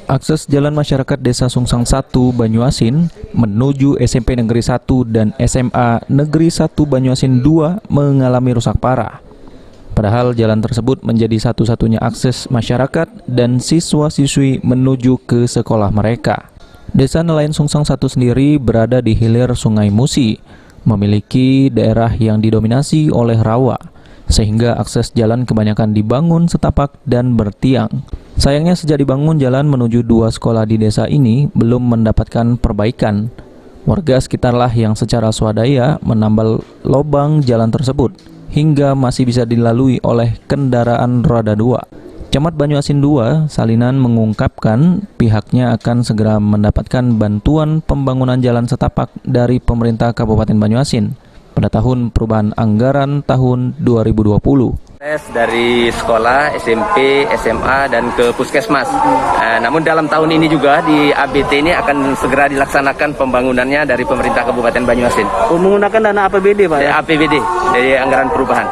Akses jalan masyarakat Desa Sungsang 1 Banyuasin menuju SMP Negeri 1 dan SMA Negeri 1 Banyuasin 2 mengalami rusak parah. Padahal jalan tersebut menjadi satu-satunya akses masyarakat dan siswa-siswi menuju ke sekolah mereka. Desa Nelayan Sungsang 1 sendiri berada di hilir Sungai Musi, memiliki daerah yang didominasi oleh rawa, sehingga akses jalan kebanyakan dibangun setapak dan bertiang. Sayangnya sejak dibangun, jalan menuju 2 sekolah di desa ini belum mendapatkan perbaikan. Warga sekitarlah yang secara swadaya menambal lubang jalan tersebut hingga masih bisa dilalui oleh kendaraan roda 2. Camat Banyuasin 2, Salinan, mengungkapkan pihaknya akan segera mendapatkan bantuan pembangunan jalan setapak dari pemerintah Kabupaten Banyuasin pada tahun perubahan anggaran tahun 2020. Dari sekolah, SMP, SMA, dan ke puskesmas. Namun dalam tahun ini juga di ABT ini akan segera dilaksanakan pembangunannya dari pemerintah Kabupaten Banyuasin. Menggunakan dana APBD, Pak? Ya? APBD, dari anggaran perubahan.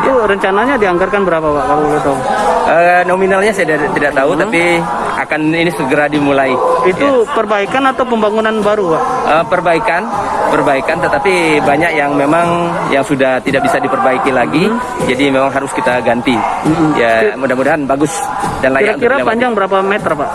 Itu rencananya dianggarkan berapa, Pak? Kalau boleh tahu? Nominalnya saya tidak tahu, tapi akan ini segera dimulai. Itu perbaikan atau pembangunan baru, Pak? Perbaikan, tetapi banyak yang memang yang sudah tidak bisa diperbaiki lagi, jadi memang harus kita ganti. Ya, mudah-mudahan bagus dan layak. Kira-kira panjang berapa meter, Pak?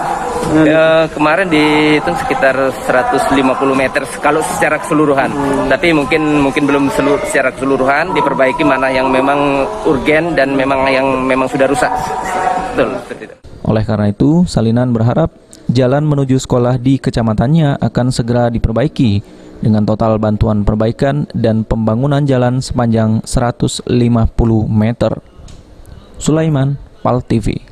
Kemarin dihitung sekitar 150 meter kalau secara keseluruhan. Tapi mungkin belum secara keseluruhan, diperbaiki mana yang memang urgen dan memang sudah rusak. Betul, seperti itu. Oleh karena itu, Salinan berharap jalan menuju sekolah di kecamatannya akan segera diperbaiki dengan total bantuan perbaikan dan pembangunan jalan sepanjang 150 meter. Sulaiman, PAL TV.